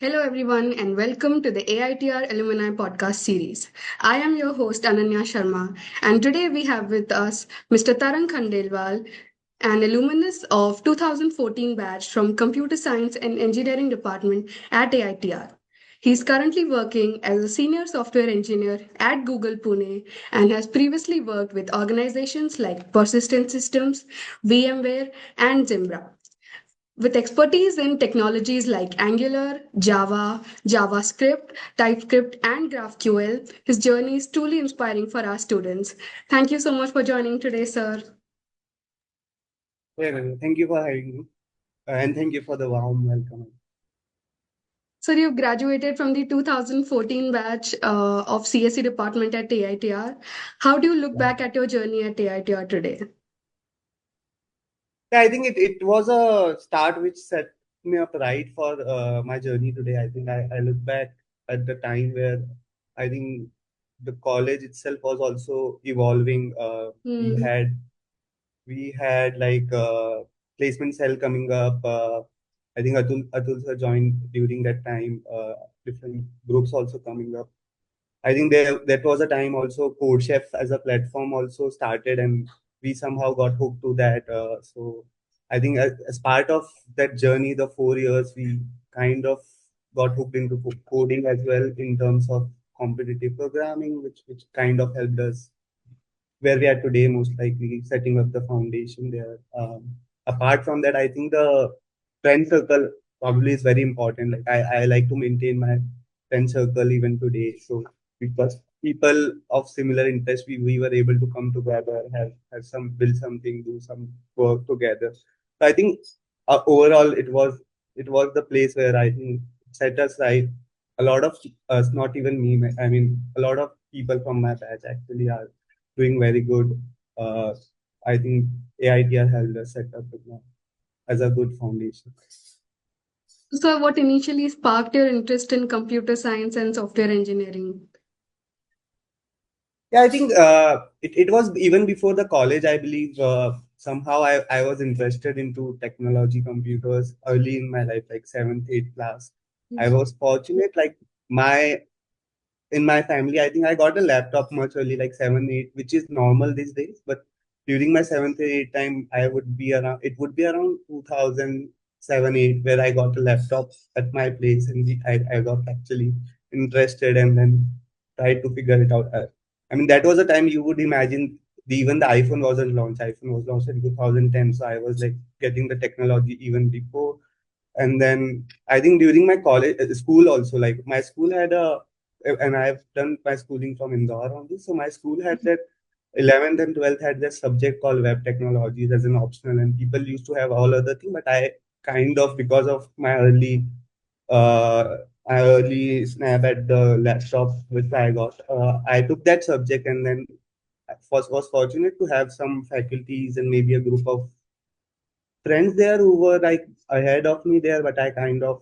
Hello, everyone, and welcome to the AITR Alumni podcast series. I am your host, Ananya Sharma, and today we have with us Mr. Tarang Khandelwal, an alumnus of 2014 batch from Computer Science and Engineering Department at AITR. He is currently working as a senior software engineer at Google Pune and has previously worked with organizations like Persistent Systems, VMware, and Zimbra. With expertise in technologies like Angular, Java, JavaScript, TypeScript, and GraphQL, his journey is truly inspiring for our students. Thank you so much for joining today, sir. Thank you for having me, and thank you for the warm welcome. Sir, you graduated from the 2014 batch of CSE department at AITR. How do you look back at your journey at AITR today? Yeah, I think it was a start which set me up right for my journey today. I think I look back at the time where I think the college itself was also evolving. Hmm. We had like placement cell coming up. I think Atul sir joined during that time. Different groups also coming up. I think there that was a time also CodeChef as a platform also started, and we somehow got hooked to that. So I think as part of that journey, the 4 years, we kind of got hooked into coding as well in terms of competitive programming, which kind of helped us where we are today, most likely setting up the foundation there. Apart from that, I think the friend circle probably is very important. Like I like to maintain my friend circle even today. So because people of similar interest, we were able to come together, have some build something, do some work together. So I think overall it was the place where I think set us right. A lot of us, not even me, I mean, a lot of people from my batch actually are doing very good. Uh, I think AITR helped us set up as a good foundation. So, what initially sparked your interest in computer science and software engineering? Yeah, I think it was even before the college, I believe. Somehow I was interested into technology, computers early in my life, like seventh, eighth class. I was fortunate, like my in my family, I think I got a laptop much early, like 7, 8, which is normal these days. But during my seventh, eighth time, it would be around 2007, 8, where I got a laptop at my place, and I got actually interested and then tried to figure it out. I mean, that was a time you would imagine even the iPhone wasn't launched. iPhone was launched in 2010, so I was like getting the technology even before. And then I think during my college school also, like my school had a, and I've done my schooling from Indore only. So my school had that 11th and 12th had that subject called web technologies as an optional, and people used to have all other thing. But I kind of, because of uh, my early snap at the laptop which I got, I took that subject, and then I was fortunate to have some faculties and maybe a group of friends there who were like ahead of me there, but I kind of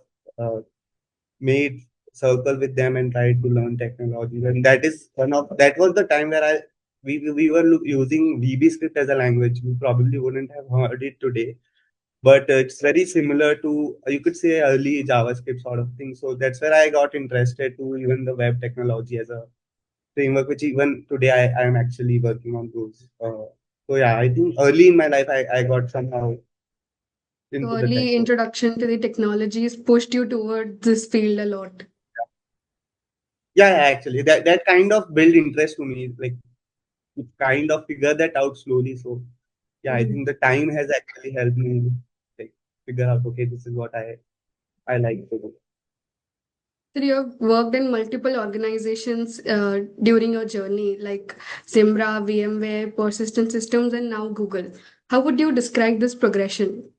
made circle with them and tried to learn technology. And that was the time where we were using VB script as a language. You probably wouldn't have heard it today, but it's very similar to, you could say, early JavaScript sort of thing. So that's where I got interested to even the web technology as a framework, which even today I am actually working on those. So yeah, I think early in my life I got somehow So into the tech. early introduction to the technologies pushed you toward this field a lot. Yeah, actually, that kind of build interest to me, like to kind of figure that out slowly. So yeah, I Mm. think the time has actually helped me like figure out, okay, this is what I like to do. So you have worked in multiple organizations during your journey, like Zimbra, VMware, Persistent Systems, and now Google. How would you describe this progression?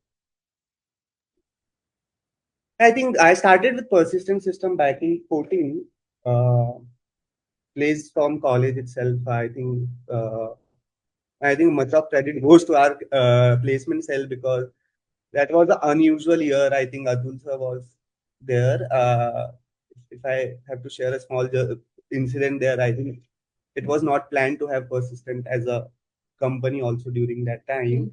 I think I started with persistent system back in 14. Uh, Placed from college itself. I think much of credit goes to our placement cell because that was an unusual year. I think Atul sir was there. If I have to share a small incident there, I think it was not planned to have persistent as a company also during that time.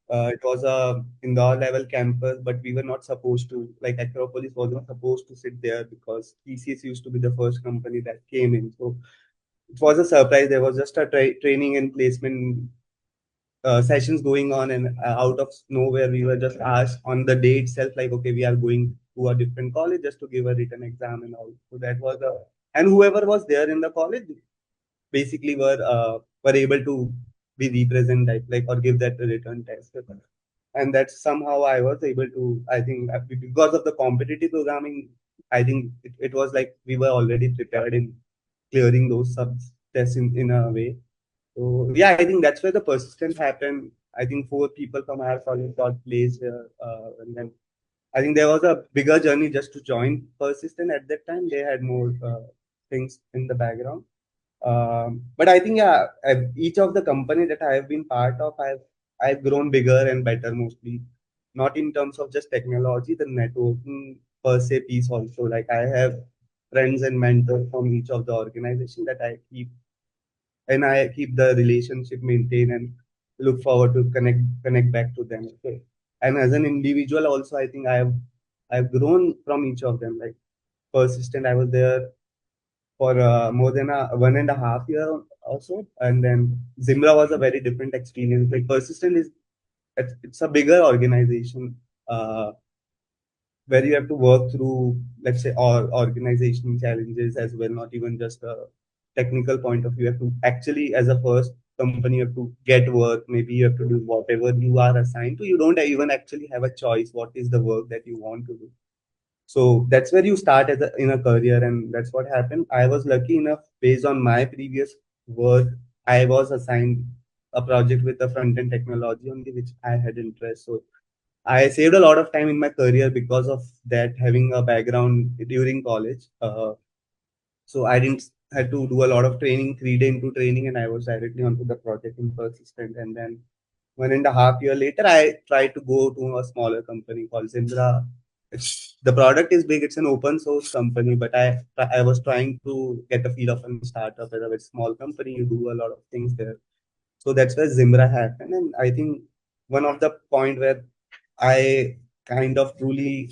It was a indoor level campus, but we were not supposed to, like Acropolis wasn't supposed to sit there because TCS used to be the first company that came in. So it was a surprise. There was just a training and placement sessions going on, and out of nowhere, we were just asked on the day itself, like, okay, we are going to a different college just to give a written exam and all. So that was a, and whoever was there in the college basically were able to be represented like or give that return test, and that's somehow I was able to, I think, because of the competitive programming, I think it was like we were already prepared in clearing those sub tests in a way. So yeah, I think that's where the persistence happened. I think four people from our college got placed here, and then I think there was a bigger journey just to join persistent at that time. They had more things in the background. But I think yeah, each of the company that I have been part of, I've grown bigger and better mostly, not in terms of just technology, the networking per se piece also. Like I have friends and mentors from each of the organization that I keep, and I keep the relationship maintained and look forward to connect back to them. Okay. And as an individual also, I think I've grown from each of them. Like persistent, I was there for more than 1.5 years or so. And then Zimbra was a very different experience. Like Persistent is it's a bigger organization where you have to work through, let's say, or organization challenges as well, not even just a technical point of view. You have to actually, as a first company, you have to get work. Maybe you have to do whatever you are assigned to. You don't even actually have a choice. What is the work that you want to do? So that's where you start as in a career, and that's what happened. I was lucky enough, based on my previous work, I was assigned a project with the front end technology only, which I had interest. So I saved a lot of time in my career because of that, having a background during college. So I didn't had to do a lot of training, 3 day into training, and I was directly onto the project in Persistent. And then 1.5 year later, I tried to go to a smaller company called Zimbra. The product is big; it's an open source company, but I was trying to get a feel of a startup. As a very small company, you do a lot of things there. So that's where Zimbra happened, and I think one of the point where I kind of truly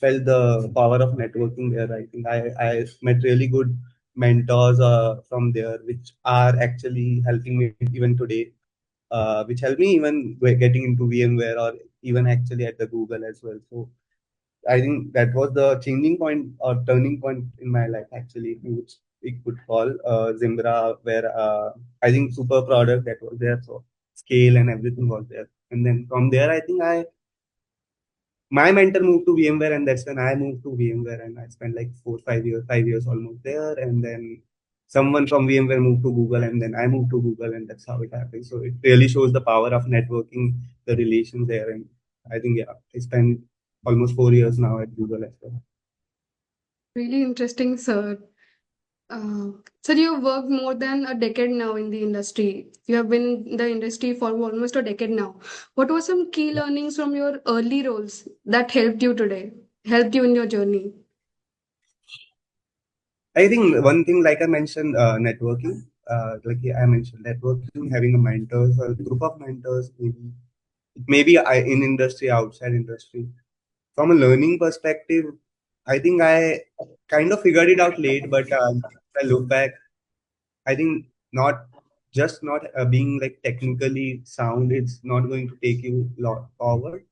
felt the power of networking there. I think I met really good mentors from there, which are actually helping me even today, which helped me even getting into VMware or even actually at the Google as well. So I think that was the changing point or turning point in my life, actually, which we could call Zimbra, where I think super product that was there, so scale and everything was there. And then from there, I think my mentor moved to VMware, and that's when I moved to VMware, and I spent like 5 years almost there. And then someone from VMware moved to Google, and then I moved to Google, and that's how it happened. So it really shows the power of networking, the relations there. And I think, yeah, I spent almost 4 years now at Google as well. Really interesting, sir. So you've worked more than a decade now in the industry. You have been in the industry for almost a decade now. What were some key learnings from your early roles that helped you today, helped you in your journey? I think one thing, like I mentioned, networking. Like I mentioned, networking, having a mentors, a group of mentors, maybe in industry, outside industry. From a learning perspective, I think I kind of figured it out late, but if I look back, I think not being like technically sound, it's not going to take you lot forward.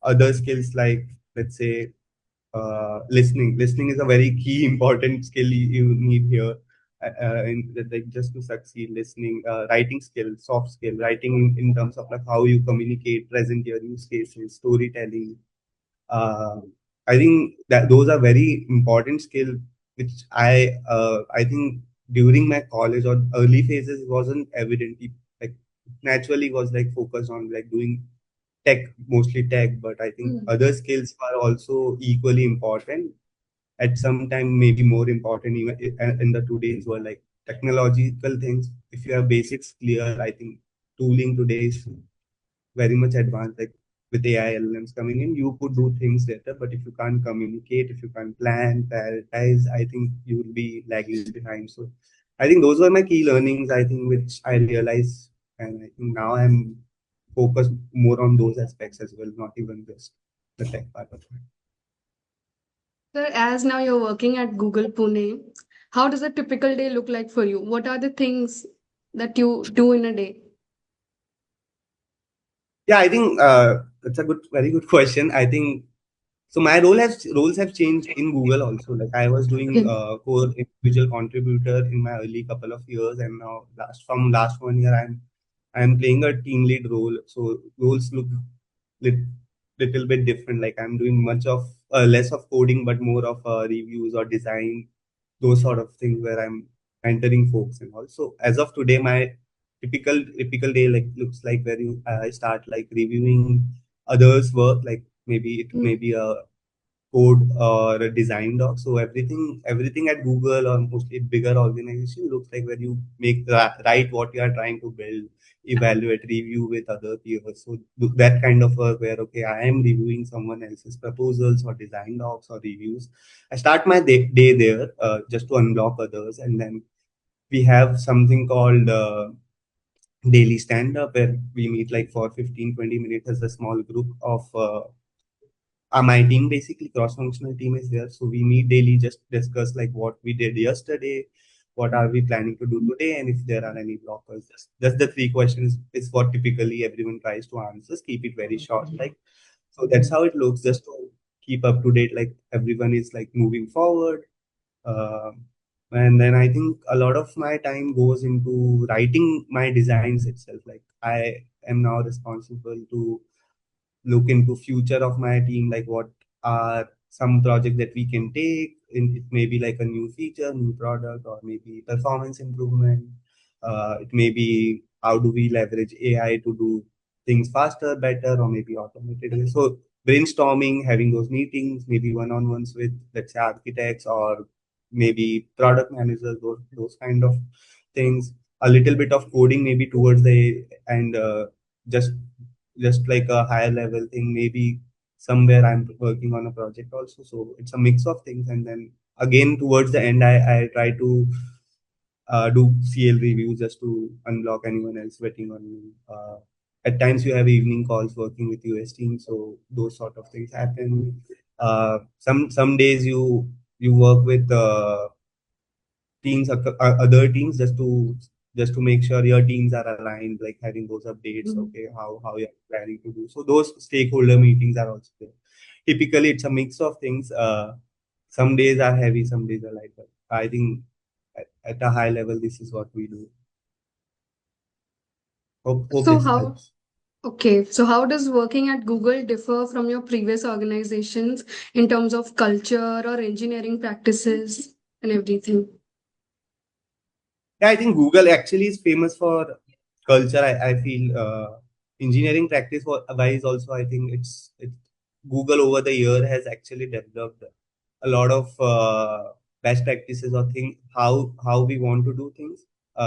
Other skills like, let's say, listening. Listening is a very key important skill you need here. Like just to succeed, listening, writing skill, soft skill, writing in terms of like how you communicate, present your use cases, storytelling. uh, I think that those are very important skill, which I think during my college or early phases wasn't evident. Like naturally was like focused on like doing tech, mostly tech, but I think Mm. other skills are also equally important. At some time, maybe more important even in the today's world, like technological things. If you have basics clear, I think tooling today is very much advanced. Like with AI LLMs coming in, you could do things better. But if you can't communicate, if you can't plan, prioritize, I think you will be lagging behind. So I think those were my key learnings. I think which I realized, and I think now I'm focus more on those aspects as well, not even just the tech part of it. Sir, as now you're working at Google Pune, how does a typical day look like for you? What are the things that you do in a day? Yeah, I think that's a very good question. I think so. My roles have changed in Google also. Like I was doing Okay. core individual contributor in my early couple of years, and now last 1 year, I'm playing a team lead role. So roles look lit, little bit different. Like I'm doing much of less of coding, but more of reviews or design, those sort of things where I'm mentoring folks and all. So as of today, my typical day like looks like where I start like reviewing others' work, like maybe it may Mm. be a code or a design doc. So everything at Google or mostly bigger organization looks like where you write what you are trying to build, evaluate, review with other peers. So that kind of work where okay, I am reviewing someone else's proposals or design docs or reviews. I start my day there just to unblock others, and then we have something called daily stand up where we meet like for 15-20 minutes as a small group of my team, basically cross functional team is there, so we meet daily, just discuss like what we did yesterday, what are we planning to do today, and if there are any blockers. Just the three questions is what typically everyone tries to answer, keep it very short, like. So that's how it looks, just to keep up to date, like everyone is like moving forward. uh, and then I think a lot of my time goes into writing my designs itself. Like I am now responsible to look into future of my team, like what are some project that we can take in. It may be like a new feature, new product, or maybe performance improvement. It may be how do we leverage AI to do things faster, better, or maybe automated. So brainstorming, having those meetings, maybe one-on-ones with, let's say, architects or maybe product managers, those kind of things. A little bit of coding maybe towards the and just just like a higher level thing, maybe somewhere I'm working on a project also. So it's a mix of things, and then again towards the end, I try to do CL reviews just to unblock anyone else waiting on me. At times you have evening calls working with US team, so those sort of things happen. Some days you work with teams, other teams, just to make sure your teams are aligned, like having those updates. Mm. Okay, how you're planning to do. So those stakeholder meetings are also there. Typically, it's a mix of things. Some days are heavy, some days are light. But I think at a high level, this is what we do. Hope So this how helps. Okay, so how does working at Google differ from your previous organizations in terms of culture or engineering practices and everything? Yeah, I think Google actually is famous for culture. I feel engineering practice wise also. I think it's Google over the year has actually developed a lot of best practices or thing how we want to do things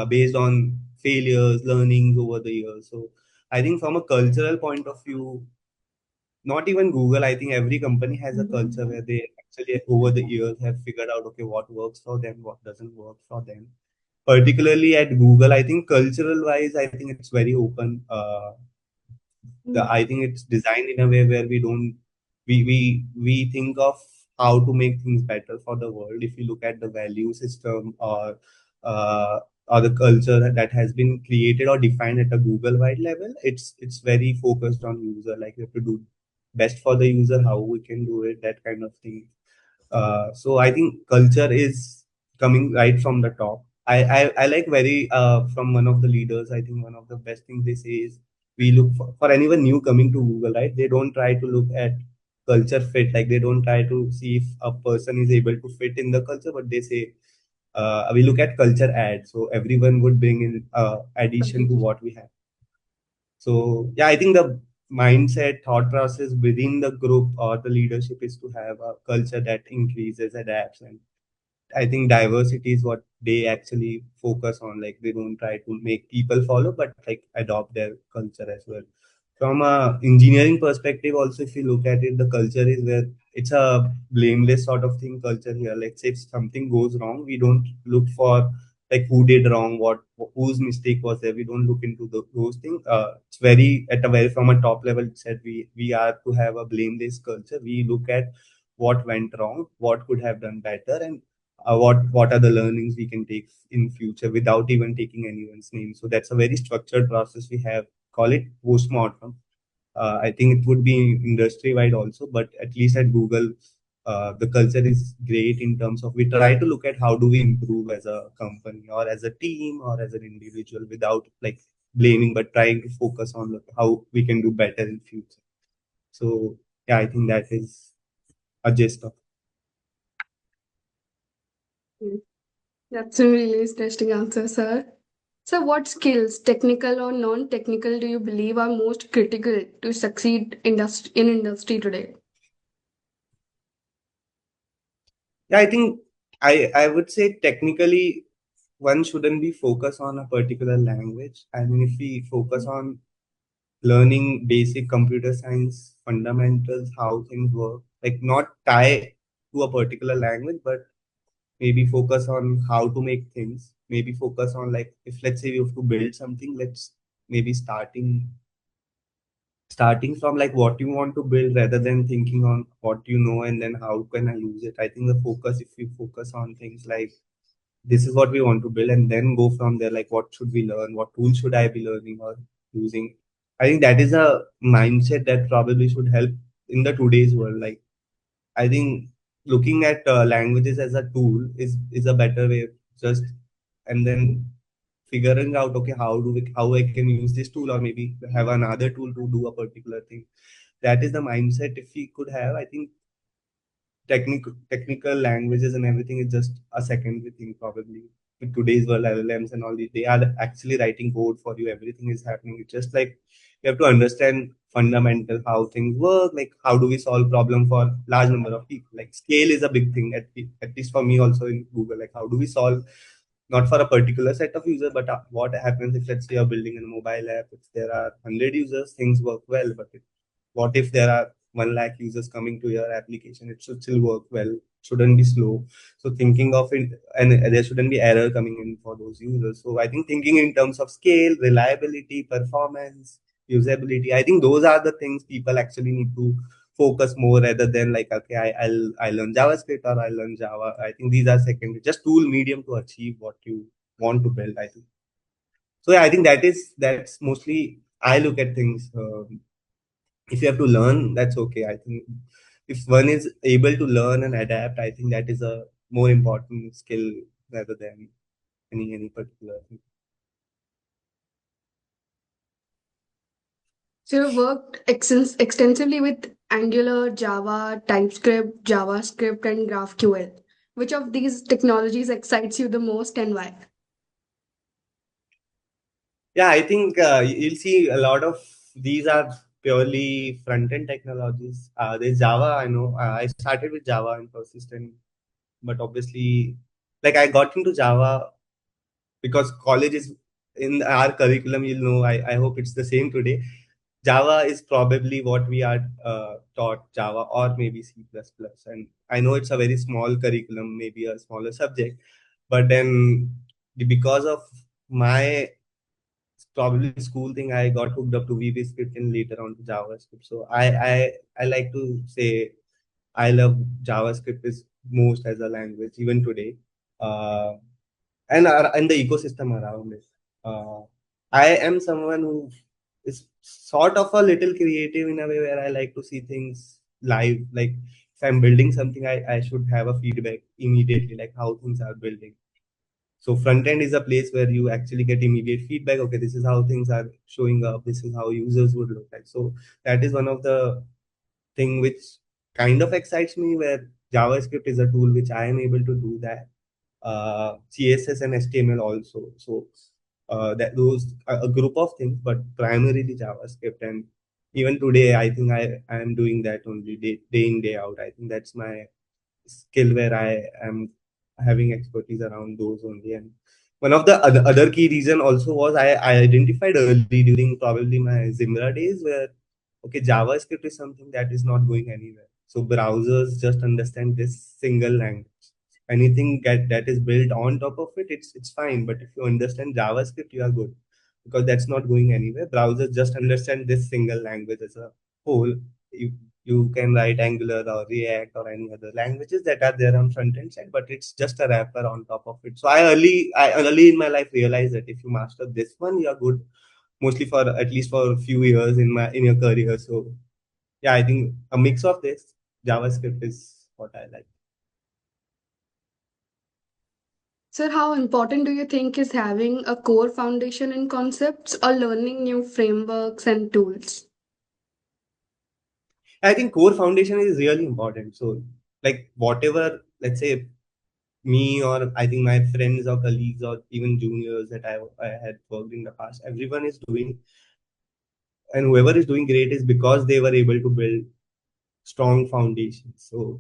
based on failures, learnings over the years. So I think from a cultural point of view, not even Google, I think every company has a culture where they actually over the years have figured out okay what works for them, what doesn't work for them. Particularly at Google, I think cultural wise, I think it's very open. I think it's designed in a way where we think of how to make things better for the world. If you look at the value system uh, or the culture that has been created or defined at a Google wide level, it's very focused on user. Like we have to do best for the user, how we can do it, that kind of thing. So I think culture is coming right from the top. I like very from one of the leaders. I think one of the best things they say is we look for anyone new coming to Google, right? They don't try to look at culture fit. Like they don't try to see if a person is able to fit in the culture, but they say we look at culture add. So everyone would bring in addition to what we have. So yeah, I think the mindset, thought process within the group or the leadership is to have a culture that increases, adapts, and I think diversity is what they actually focus on. Like they don't try to make people follow, but like adopt their culture as well. From a engineering perspective, also if you look at it, the culture is where it's a blameless sort of thing. Culture here, let's say if something goes wrong, we don't look for like who did wrong, what whose mistake was there. We don't look into those things. It's very at a very from a top level. It said we are to have a blame-based culture. We look at what went wrong, what could have done better, and what are the learnings we can take in future without even taking anyone's name. So that's a very structured process we have. Call it postmortem. I think it would be industry wide also, but at least at Google, the culture is great in terms of we try to look at how do we improve as a company or as a team or as an individual without like blaming, but trying to focus on how we can do better in future. So yeah, I think that is a gist of. Mm. That's a really interesting answer, sir. So, what skills, technical or non-technical, do you believe are most critical to succeed in industry today? Yeah, I think I would say technically one shouldn't be focused on a particular language. I mean, if we focus on learning basic computer science fundamentals, how things work, like not tie to a particular language, but maybe focus on how to make things. Maybe focus on like if let's say we have to build something, let's maybe starting from like what you want to build rather than thinking on what you know and then how can I use it. I think the focus, if we focus on things like this is what we want to build and then go from there, like what should we learn, what tools should I be learning or using. I think that is a mindset that probably should help in the today's world. Like I think looking at languages as a tool is a better way. Just and then figuring out okay how I can use this tool or maybe have another tool to do a particular thing. That is the mindset if we could have. I think technical languages and everything is just a secondary thing probably. With today's world, LLMs and all these, they are actually writing code for you. Everything is happening. It's just like you have to understand fundamental how things work, like how do we solve problem for large number of people. Like scale is a big thing, at least for me also in Google. Like how do we solve not for a particular set of users, but what happens if let's say you're building a mobile app, if there are 100 users, things work well, but what if there are 1 lakh users coming to your application? It should still work well, shouldn't be slow. So thinking of it, and there shouldn't be error coming in for those users. So I think thinking in terms of scale, reliability, performance, usability, I think those are the things people actually need to focus more rather than like okay I learn JavaScript or I learn Java. I think these are secondary, just tool medium to achieve what you want to build. I think so. Yeah, I think that's mostly I look at things. If you have to learn, that's okay. I think if one is able to learn and adapt, I think that is a more important skill rather than any particular thing. So, you worked extensively with Angular, Java, TypeScript, JavaScript, and GraphQL. Which of these technologies excites you the most and why? Yeah, I think you'll see a lot of these are purely front end technologies. There's Java. I know I started with Java and persistent, but obviously, like I got into Java because college is in our curriculum. You'll know. I hope it's the same today. Java is probably what we are taught, Java or maybe C++. And I know it's a very small curriculum, maybe a smaller subject, but then because of my probably school thing, I got hooked up to VB script and later on to JavaScript. So I like to say I love JavaScript is most as a language even today. Uh, and the ecosystem around it. Uh, I am someone who is sort of a little creative in a way where I like to see things live. Like if I'm building something, I should have a feedback immediately, like how things are building. So front end is a place where you actually get immediate feedback. Okay, this is how things are showing up. This is how users would look like. So that is one of the thing which kind of excites me, where JavaScript is a tool which I am able to do that. CSS and HTML also. So that those a group of things, but primarily JavaScript. And even today, I think I am doing that only day in day out. I think that's my skill where I am having expertise around those only. And one of the other key reason also was I identified early during probably my Zimbra days where okay, JavaScript is something that is not going anywhere. So browsers just understand this single language. anything that is built on top of it, it's fine. But if you understand JavaScript, you are good, because that's not going anywhere. Browsers just understand this single language as a whole. You can write Angular or React or any other languages that are there on front end side, but it's just a wrapper on top of it. So I early in my life realized that if you master this one, you are good, mostly for at least for a few years in your career. So yeah, I think a mix of this JavaScript is what I like. Sir, how important do you think is having a core foundation in concepts or learning new frameworks and tools? I think core foundation is really important. So like whatever, let's say me or I think my friends or colleagues or even juniors that I had worked in the past, everyone is doing, and whoever is doing great is because they were able to build strong foundations. So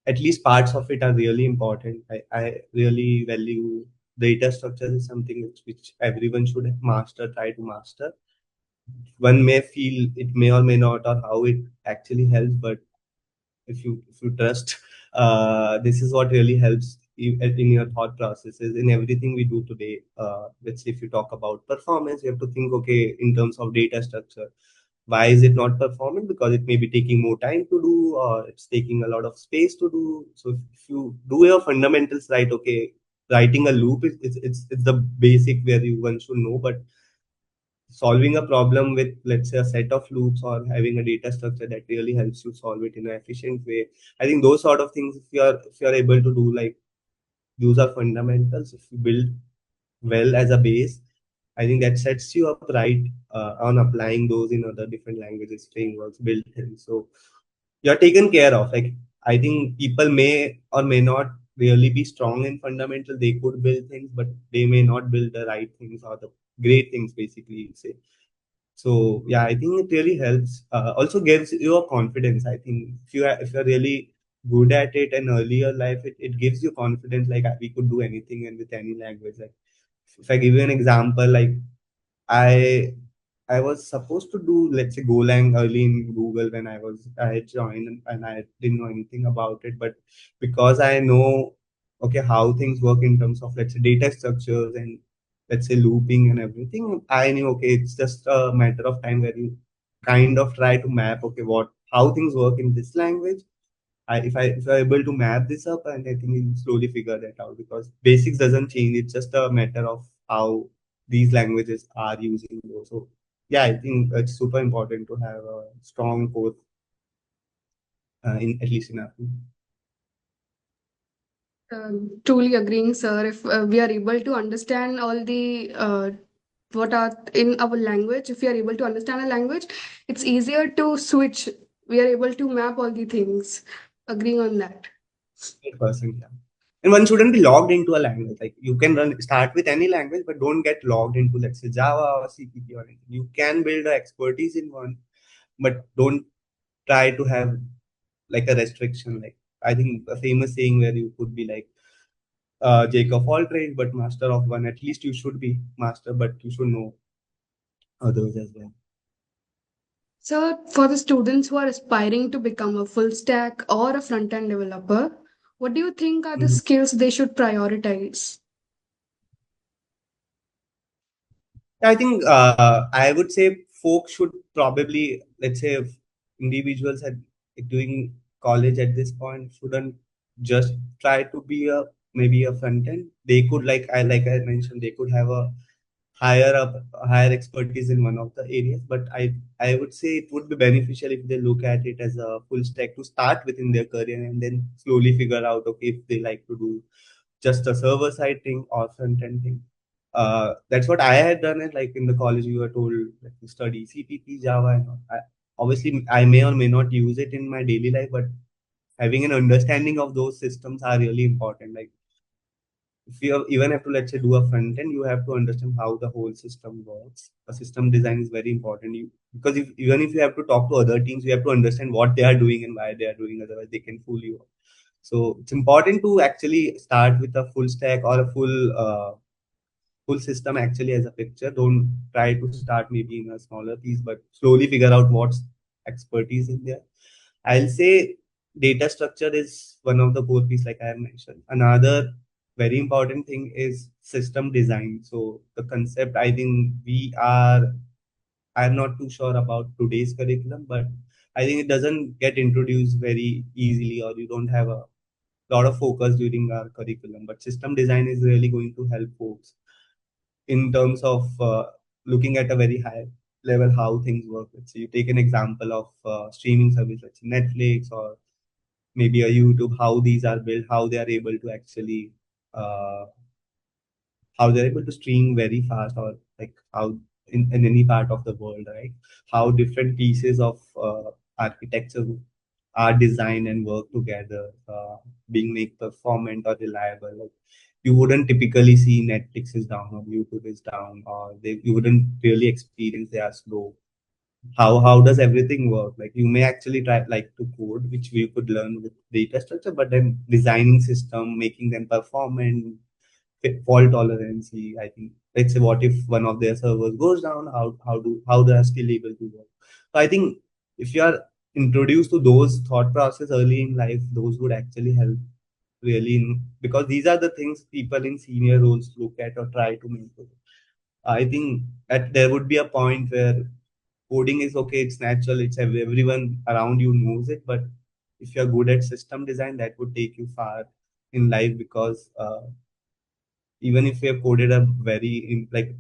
at least parts of it are really important. I really value data structures is something which everyone should master, try to master. One may feel it may or may not, or how it actually helps, but if you trust, this is what really helps you in your thought processes in everything we do today. Let's say if you talk about performance, you have to think, okay, in terms of data structure, why is it not performing? Because it may be taking more time to do, or it's taking a lot of space to do. So if you do your fundamentals right, okay, writing a loop is it's the basic where you one should know. But solving a problem with, let's say, a set of loops or having a data structure that really helps you solve it in an efficient way, I think those sort of things, if you are able to do, like, those are fundamentals. If you build well as a base, I think that sets you up right on applying those in other different languages, frameworks, built in. So you're taken care of. Like, I think people may or may not really be strong in fundamental. They could build things, but they may not build the right things or the great things, basically, you say. So yeah, I think it really helps. Also gives you a confidence. I think if you're really good at it and earlier life, it gives you confidence. Like, we could do anything and with any language. Like, if I give you an example, like, I I was supposed to do, let's say, Golang early in Google when I had joined, and I didn't know anything about it. But because I know, okay, how things work in terms of, let's say, data structures and, let's say, looping and everything, I knew, okay, it's just a matter of time where you kind of try to map, okay, what how things work in this language. If I'm able to map this up, and I think we'll slowly figure that out, because basics doesn't change. It's just a matter of how these languages are using those. So yeah, I think it's super important to have a strong core, in at least in our field. Truly agreeing, sir. If we are able to understand all the what are in our language, if we are able to understand a language, it's easier to switch. We are able to map all the things. Agreeing on that. 100%, yeah. And one shouldn't be logged into a language. Like, you can start with any language, but don't get logged into, let's say, Java or CPP or anything. You can build a expertise in one, but don't try to have like a restriction. Like, I think a famous saying where you could be like, Jacob of all trades, but master of one. At least you should be master, but you should know others as well. So, for the students who are aspiring to become a full stack or a front end developer, what do you think are the Mhm. skills they should prioritize? I think I would say folks should probably, let's say, if individuals at doing college at this point shouldn't just try to be a maybe a front end. They could, like I mentioned, they could have a higher expertise in one of the areas. But I would say it would be beneficial if they look at it as a full stack to start within their career, and then slowly figure out, okay, if they like to do just a server side thing or front end thing. That's what I had done. It like in the college, we were told, like, to study CPP, Java, and all. Obviously, I may or may not use it in my daily life, but having an understanding of those systems are really important. Like, if you even have to, let's say, do a front end, you have to understand how the whole system works. A system design is very important. Because even if you have to talk to other teams, you have to understand what they are doing and why they are doing. Otherwise, they can fool you. So it's important to actually start with a full stack or a full system actually as a picture. Don't try to start maybe in a smaller piece, but slowly figure out what's expertise in there. I'll say data structure is one of the core piece, like I have mentioned. Another very important thing is system design. So the concept, I think I'm not too sure about today's curriculum, but I think it doesn't get introduced very easily, or you don't have a lot of focus during our curriculum. But system design is really going to help folks in terms of looking at a very high level how things work. Let's say you take an example of streaming service, let's say Netflix or maybe a YouTube, how these are built, how they are able to actually uh, how they're able to stream very fast, or like how in any part of the world, right? How different pieces of architecture are designed and work together, being made performant or reliable. Like you wouldn't typically see Netflix is down or YouTube is down, or you wouldn't really experience they are slow. How does everything work? Like you may actually try like to code, which we could learn with data structure, but then designing system, making them performant, fault tolerance. I think let's say what if one of their servers goes down? How they are still able to work? So I think if you are introduced to those thought process early in life, those would actually help really because these are the things people in senior roles look at or try to make. I think that there would be a point where coding is okay, it's natural, it's everyone around you knows it, but if you're good at system design, that would take you far in life because even if you have coded a very like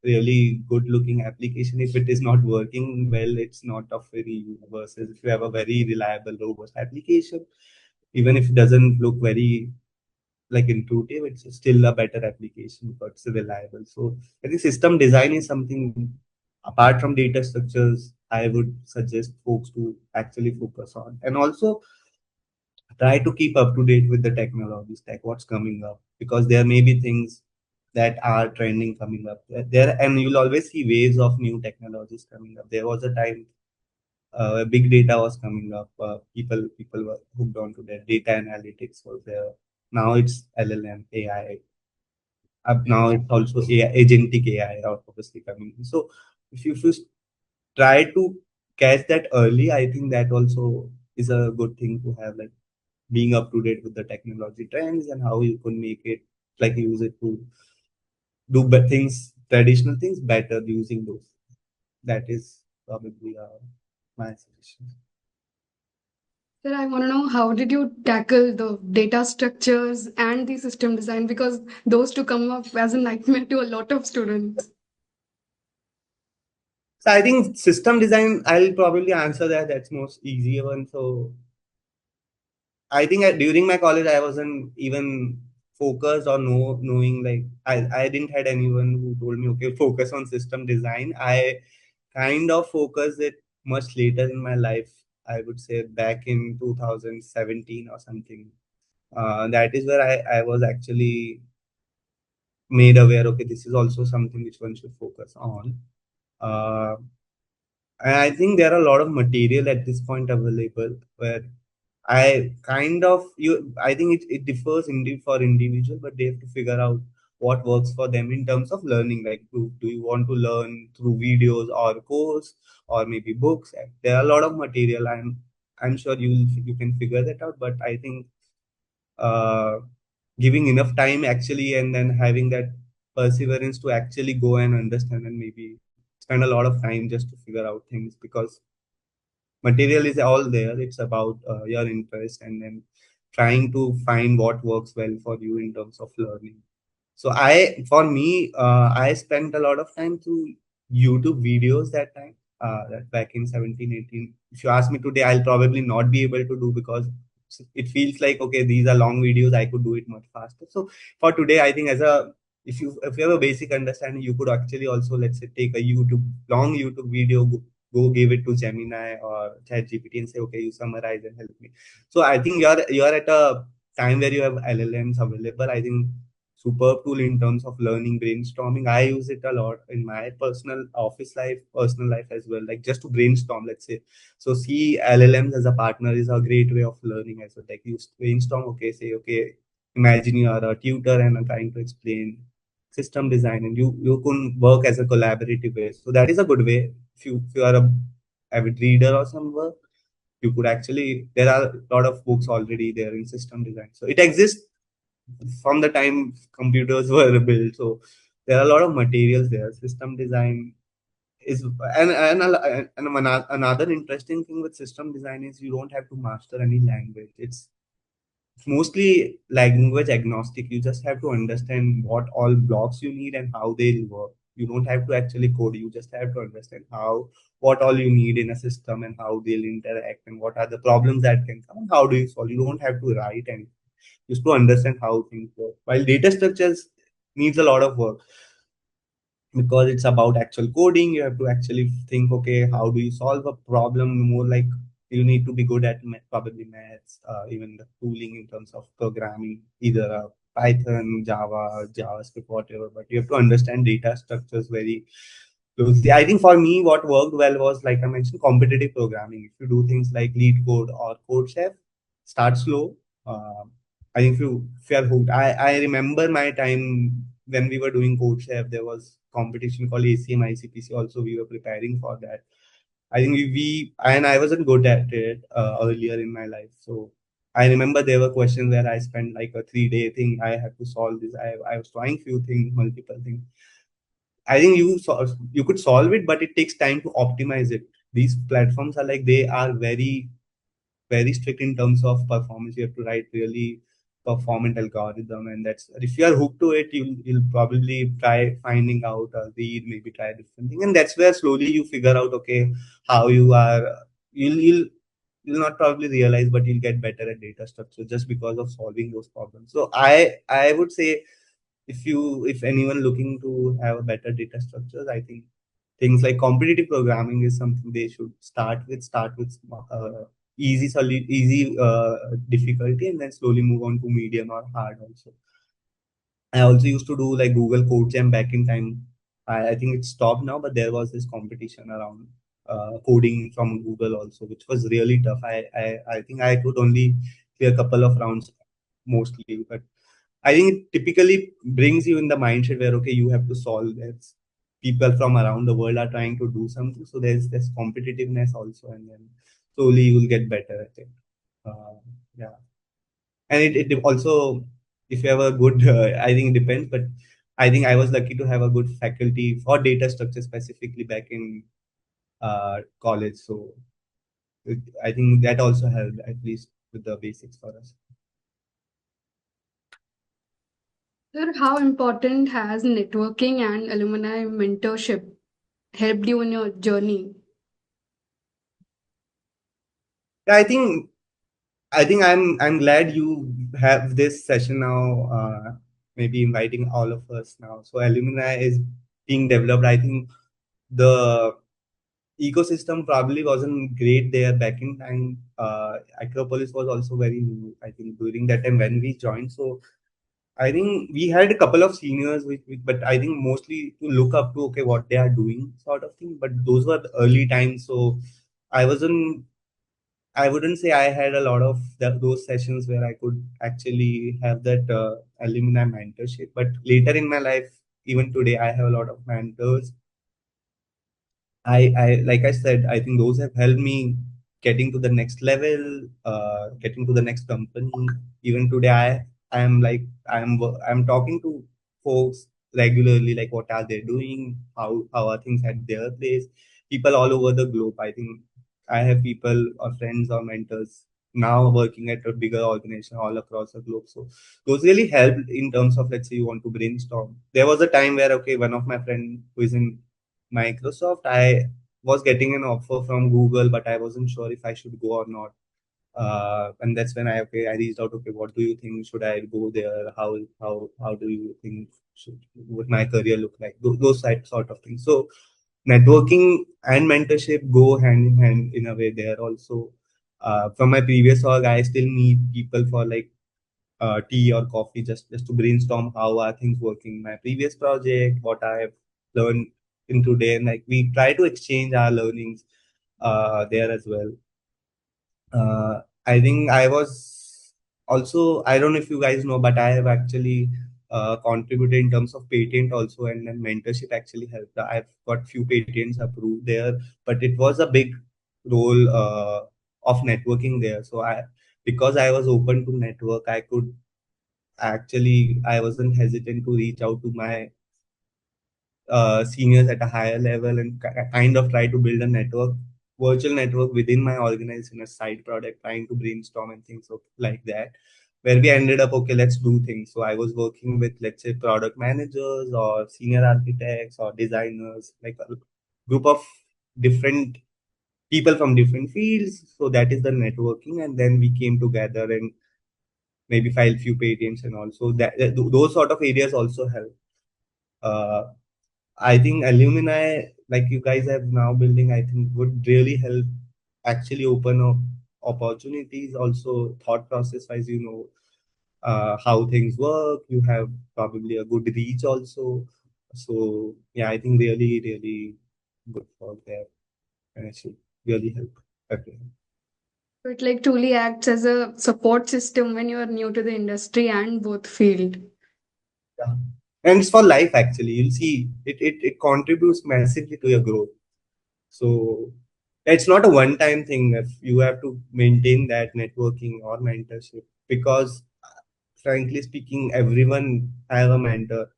really good looking application, if it is not working well, it's not of very use. Versus if you have a very reliable robust application, even if it doesn't look very like intuitive, it's still a better application because it's reliable. So I think system design is something apart from data structures I would suggest folks to actually focus on. And also try to keep up to date with the technology stack, what's coming up, because there may be things that are trending coming up there, and you'll always see waves of new technologies coming up. There was a time big data was coming up. People were hooked onto that. Data analytics was there. Now it's LLM, AI. Now it's also AI, agentic AI, are obviously coming. So if you try to catch that early, I think that also is a good thing to have, like being up to date with the technology trends and how you can make it, like use it to do things, traditional things better using those. That is probably my suggestion. Sir, I want to know how did you tackle the data structures and the system design because those two come up as a nightmare to a lot of students. So I think system design, I'll probably answer that. That's most easier one. So I think during my college, I wasn't even focused or knowing, like I didn't had anyone who told me, okay, focus on system design. I kind of focused it much later in my life. I would say back in 2017 or something. That is where I was actually made aware, okay, this is also something which one should focus on. Uh, and I think there are a lot of material at this point available where I kind of I think it differs for individual, but they have to figure out what works for them in terms of learning. Like, do you want to learn through videos or course or maybe books? There are a lot of material. I'm sure you can figure that out. But I think uh, giving enough time actually, and then having that perseverance to actually go and understand and maybe spend a lot of time just to figure out things, because material is all there. It's about your interest, and then trying to find what works well for you in terms of learning. So for me, I spent a lot of time through YouTube videos that time, that back in 17, 18. If you ask me today, I'll probably not be able to do, because it feels like, okay, these are long videos. I could do it much faster. So for today, I think if you have a basic understanding, you could actually also, let's say, take a long YouTube video, go give it to Gemini or ChatGPT and say, okay, you summarize and help me. So I think you're at a time where you have LLMs available. I think superb tool in terms of learning, brainstorming. I use it a lot in my personal office life, personal life as well, like just to brainstorm, let's say. So see LLMs as a partner is a great way of learning as well. Like you brainstorm, okay, say, okay, imagine you are a tutor and I'm trying to explain system design, and you can work as a collaborative way. So that is a good way if you are a avid reader or somewhere. You could actually, there are a lot of books already there in system design. So it exists from the time computers were built. So there are a lot of materials there. System design is, and another interesting thing with system design is you don't have to master any language. It's mostly language agnostic. You just have to understand what all blocks you need and how they work. You don't have to actually code. You just have to understand how, what all you need in a system and how they'll interact and what are the problems that can come and how do you solve. You don't have to write anything. Just to understand how things work. While data structures needs a lot of work because it's about actual coding. You have to actually think, okay, how do you solve a problem? More like you need to be good at probably maths, even the tooling in terms of programming, either Python, Java, JavaScript, whatever. But you have to understand data structures very closely. I think for me, what worked well was, like I mentioned, competitive programming. If you do things like lead code or code chef, start slow. Uh, I think if you are hooked. I remember my time when we were doing code chef, there was competition called ACM ICPC. Also, we were preparing for that. I think we and I wasn't good at it earlier in my life. So I remember there were questions where I spent like a 3 day thing. I had to solve this. I was trying few things, multiple things. I think you could solve it, but it takes time to optimize it. These platforms are like they are very strict in terms of performance. You have to write really performant algorithm, and that's if you are hooked to it, you'll probably try finding out read, maybe try a different thing, and that's where slowly you figure out, okay, how you are. You'll not probably realize, but you'll get better at data structure just because of solving those problems. So I would say if anyone looking to have a better data structures, I think things like competitive programming is something they should start with easy difficulty, and then slowly move on to medium or hard also. I also used to do like Google Code Jam back in time. I think it's stopped now, but there was this competition around coding from Google also, which was really tough. I think I could only clear a couple of rounds mostly, but I think it typically brings you in the mindset where, okay, you have to solve this. People from around the world are trying to do something, so there's this competitiveness also, and then slowly you will get better at it. Uh, yeah, and it also, if you have a good, I think it depends, but I think I was lucky to have a good faculty for data structure specifically back in college, so I think that also helped at least with the basics for us. Sir, how important has networking and alumni mentorship helped you in your journey? Yeah, I think I'm glad you have this session now. Maybe inviting all of us now. So alumni is being developed. I think the ecosystem probably wasn't great there back in time. Acropolis was also very new. I think during that time when we joined. So I think we had a couple of seniors, but I think mostly to look up to, okay, what they are doing, sort of thing. But those were the early times, so I wasn't I wouldn't say I had a lot of those sessions where I could actually have that alumni mentorship. But later in my life, even today, I have a lot of mentors. I like I said, I think those have helped me getting to the next level, getting to the next company. Even today, I am like I'm talking to folks regularly, like what are they doing, how are things at their place. People all over the globe. I think I have people or friends or mentors now working at a bigger organization all across the globe. So those really helped in terms of, let's say you want to brainstorm. There was a time where, okay, one of my friend who is in Microsoft, I was getting an offer from Google, but I wasn't sure if I should go or not. And that's when I reached out. Okay, what do you think? Should I go there? How do you think would my career look like? Those sort of things. So networking and mentorship go hand in hand in a way there also. From my previous org, I still meet people for like tea or coffee, just to brainstorm how are things working. My previous project, what I have learned in today, and like we try to exchange our learnings there as well. I think I was also, I don't know if you guys know, but I have actually contributed in terms of patent also, and then mentorship actually helped. I've got few patents approved there, but it was a big role. of networking there. So because I was open to network, I could actually, I wasn't hesitant to reach out to my seniors at a higher level and kind of try to build a network, virtual network within my organization, a side product, trying to brainstorm and things like that. Where we ended up, okay, let's do things. So I was working with, let's say, product managers or senior architects or designers, like a group of different people from different fields. So that is the networking, and then we came together and maybe filed few patents and also those sort of areas also help. Uh, I think alumni, like you guys have now building, I think would really help actually open up opportunities, also thought process wise, how things work. You have probably a good reach also. So yeah, I think really, really good for there, and it should really help. Okay. So it like truly acts as a support system when you are new to the industry and both field. Yeah. And it's for life actually. You'll see it contributes massively to your growth. So it's not a one-time thing. If you have to maintain that networking or mentorship, because frankly speaking, everyone have a mentor.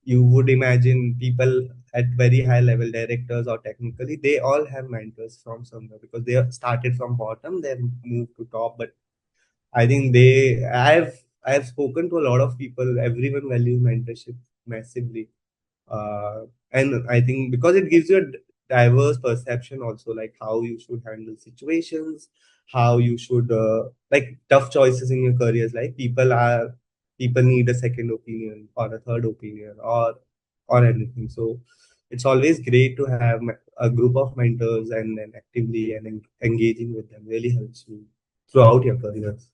You would imagine people at very high level, directors or technically, they all have mentors from somewhere because they have started from bottom, then moved to top. But I think I've spoken to a lot of people. Everyone values mentorship massively, and I think because it gives you a diverse perception also, like how you should handle situations, how you should like tough choices in your careers. Like people need a second opinion or a third opinion or anything. So it's always great to have a group of mentors and then actively and engaging with them really helps you throughout your careers.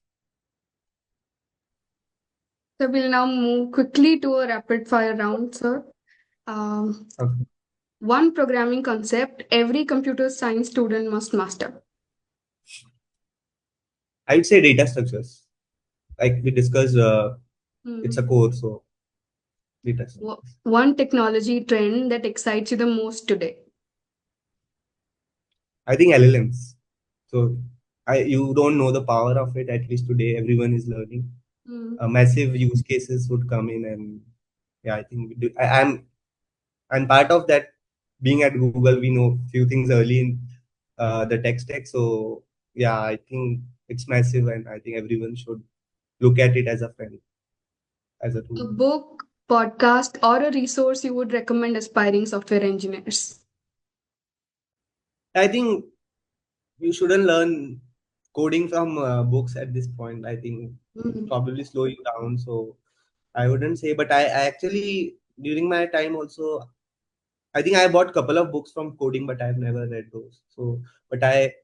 So we'll now move quickly to a rapid fire round, sir. Um, Okay. One programming concept every computer science student must master. I'd say data structures. Like we discussed, it's a Hmm. core, so data structures. One technology trend that excites you the most today. I think LLMs. So you don't know the power of it. At least today, everyone is learning. Hmm. Massive use cases would come in, and yeah, I think we do. I'm part of that. Being at Google, we know few things early in the tech stack. So yeah, I think it's massive, and I think everyone should look at it as a friend, as a A tool. book, podcast, or a resource you would recommend aspiring software engineers. I think you shouldn't learn coding from books at this point. I think it's Hmm. probably slowing down. So I wouldn't say, but I actually during my time also, I think I bought couple of books from coding, but I've never read those. So, but I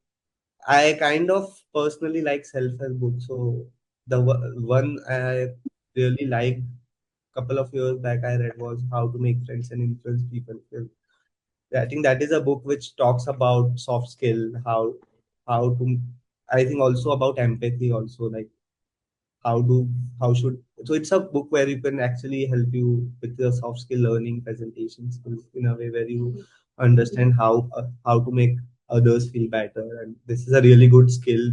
kind of personally like self-help books. So one I really liked couple of years back I read was How to Make Friends and Influence People. I think that is a book which talks about soft skill, how to. I think also about empathy, also like how do how should. So it's a book where you can actually help you with your soft skill learning, presentation skills in a way where you understand how to make others feel better. And this is a really good skill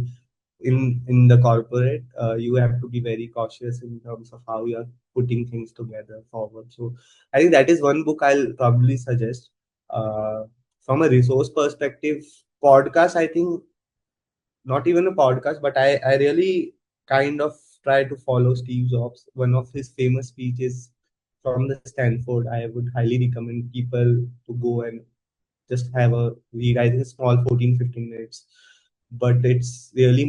in the corporate. You have to be very cautious in terms of how you are putting things together forward. So I think that is one book I'll probably suggest. uh, from a resource perspective, podcast, I think not even a podcast, but I really kind of try to follow Steve Jobs. One of his famous speeches from the Stanford, I would highly recommend people to go and just have a read. I think it's small, 14-15 minutes, but it's really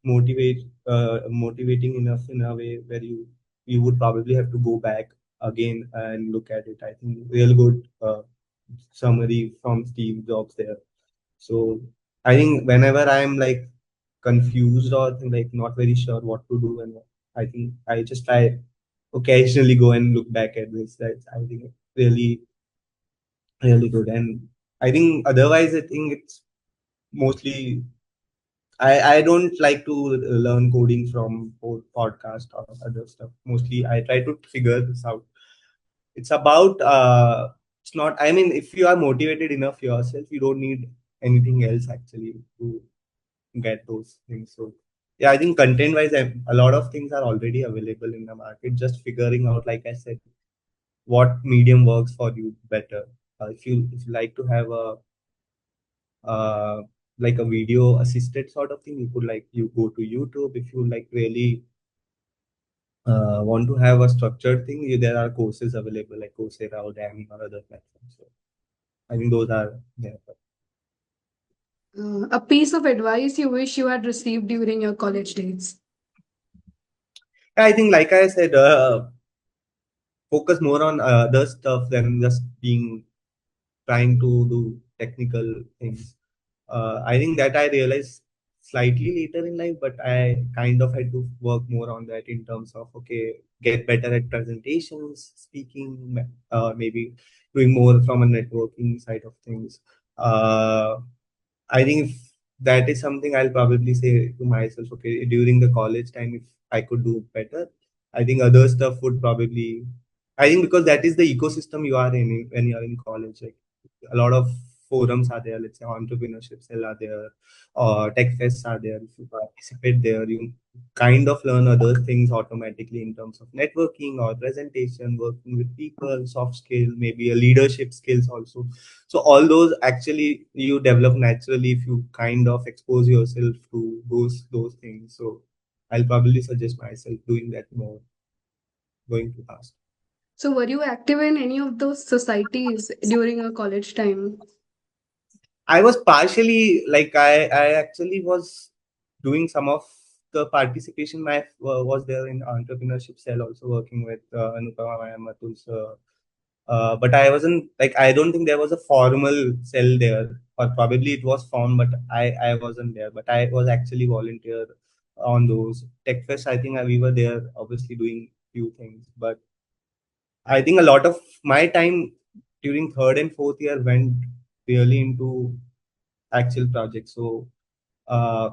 motivating enough in a way where you would probably have to go back again and look at it. I think real good summary from Steve Jobs there. So I think whenever I'm like confused or like not very sure what to do, and I think I just try occasionally go and look back at this. That's I think really really good. And I think otherwise I think it's mostly I don't like to learn coding from podcast or other stuff. Mostly I try to figure this out. It's about it's not, I mean, if you are motivated enough yourself, you don't need anything else actually to. get those things. So yeah, I think content wise, a lot of things are already available in the market. Just figuring out, like I said, what medium works for you better. If you like to have a uh, like a video assisted sort of thing, you could like you go to YouTube. If you like really want to have a structured thing, there are courses available like Coursera or Udemy or other platforms. So I think those are there. A piece of advice you wish you had received during your college days. I think, like I said, focus more on other stuff than just being trying to do technical things. I think that I realized slightly later in life, but I kind of had to work more on that in terms of okay, get better at presentations, speaking, maybe doing more from a networking side of things. Uh, I think if that is something I'll probably say to myself, okay, during the college time, if I could do better, I think other stuff would probably, I think because that is the ecosystem you are in when you're in college. Like a lot of forums are there, let's say entrepreneurship cell are there, or tech fests are there. If you participate there, you kind of learn other things automatically in terms of networking or presentation, working with people, soft skill, maybe a leadership skills also. So all those actually you develop naturally if you kind of expose yourself to those things. So I'll probably suggest myself doing that more going to past. So, were you active in any of those societies during your college time? I was partially like I actually was doing some of the participation. I was there in entrepreneurship cell also working with Anupama ma'am, Atul sir. But I wasn't like I don't think there was a formal cell there, or probably it was formed, but I wasn't there. But I was actually volunteer on those tech fest. I think we were there, obviously doing few things. But I think a lot of my time during third and fourth year went really into actual projects. So uh,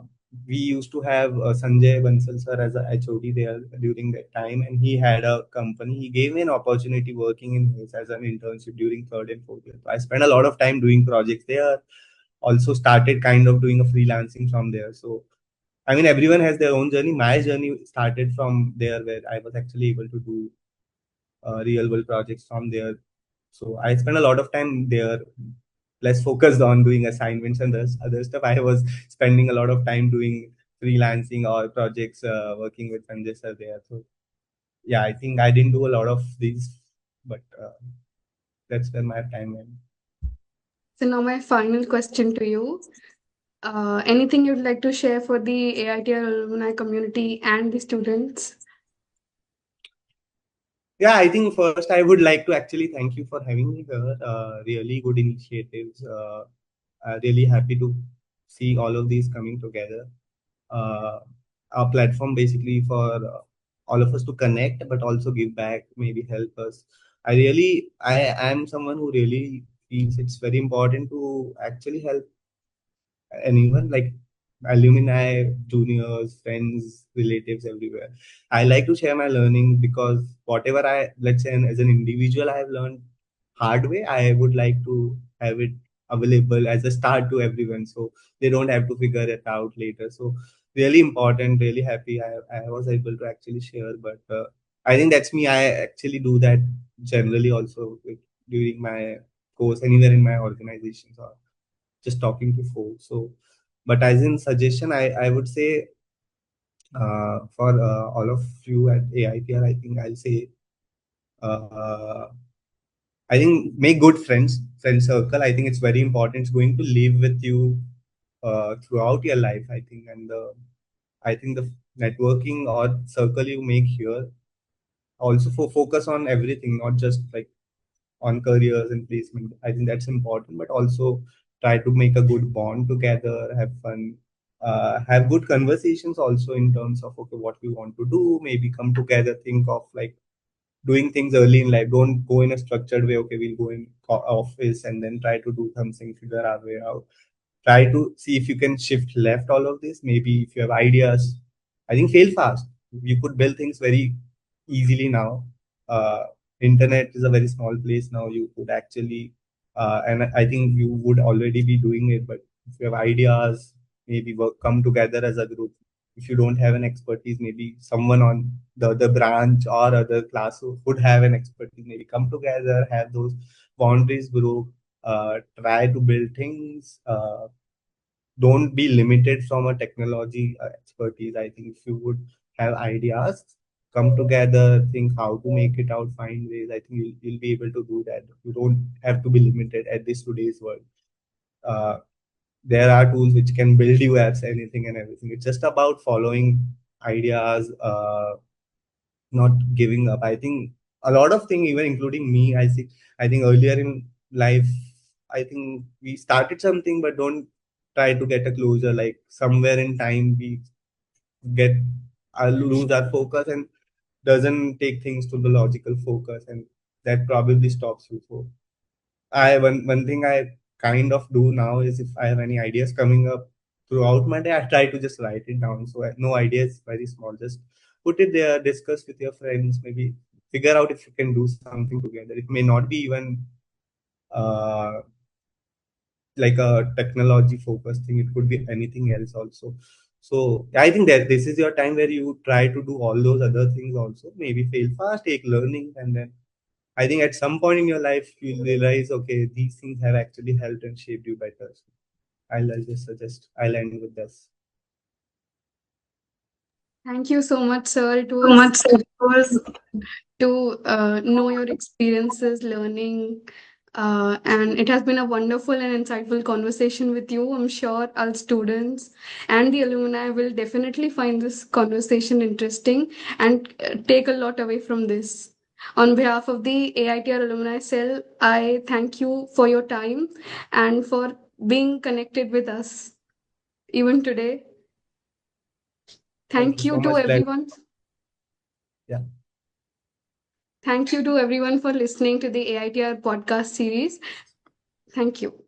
we used to have Sanjay Bansal sir as a HOD there during that time, and he had a company. He gave me an opportunity working in his as an internship during third and fourth year. So I spent a lot of time doing projects there. Also started kind of doing a freelancing from there. So I mean, everyone has their own journey. My journey started from there, where I was actually able to do real world projects from there. So I spent a lot of time there, less focused on doing assignments and this other stuff. I was spending a lot of time doing freelancing or projects, working with Sanjay sir there. So yeah, I think I didn't do a lot of these, but that's where my time went. So, now my final question to you. Anything you'd like to share for the AITR alumni community and the students? Yeah, I think first I would like to actually thank you for having me here. Really good initiatives. Really happy to see all of these coming together. uh, our platform basically for all of us to connect but also give back, maybe help us. I am someone who really feels it's very important to actually help anyone, like alumni, juniors, friends, relatives, everywhere. I like to share my learning because whatever I, let's say, as an individual, I have learned hard way, I would like to have it available as a start to everyone, so they don't have to figure it out later. So really important, really happy I was able to actually share. But I think that's me. I actually do that generally also during my course, anywhere in my organizations, or just talking to folks. So, but as in suggestion, I would say for all of you at AITR, I think I'll say uh, I think make good friend circle. I think it's very important. It's going to live with you throughout your life. I think, and I think the networking or circle you make here also for focus on everything, not just like on careers and placement. I think that's important, but also try to make a good bond together, have fun, have good conversations also in terms of okay, what we want to do. Maybe come together, think of like doing things early in life. Don't go in a structured way. Okay, we'll go in office and then try to do something, figure our way out. Try to see if you can shift left all of this. Maybe if you have ideas, I think fail fast. You could build things very easily now. uh, Internet is a very small place now. You could actually and I think you would already be doing it, but if you have ideas, maybe work come together as a group. If you don't have an expertise, maybe someone on the other branch or other class who would have an expertise, maybe come together, have those boundaries group, try to build things. Don't be limited from a technology expertise. I think if you would have ideas, come together, think how to make it out, find ways. I think you'll be able to do that. You don't have to be limited at this today's world. Uh, there are tools which can build you apps, anything and everything. It's just about following ideas, not giving up. I think a lot of things, even including me, I think earlier in life, I think we started something but don't try to get a closure. Like somewhere in time we get lose our focus and doesn't take things to the logical focus, and that probably stops you. So one thing I kind of do now is if I have any ideas coming up throughout my day, I try to just write it down. So no idea is very small. Just put it there, discuss with your friends, maybe figure out if you can do something together. It may not be even uh, like a technology focused thing. It could be anything else also. So I think that this is your time where you try to do all those other things also. Maybe fail fast, take learning, and then I think at some point in your life you'll realize, okay, these things have actually helped and shaped you better. So I'll just suggest I'll end with this. Thank you so much, sir. It So was much it was. to know your experiences learning. And it has been a wonderful and insightful conversation with you. I'm sure our students and the alumni will definitely find this conversation interesting and take a lot away from this. On behalf of the AITR Alumni Cell, I thank you for your time and for being connected with us even today. Thank you Thank you so to much. everyone. Yeah. Thank you to everyone for listening to the AITR podcast series. Thank you.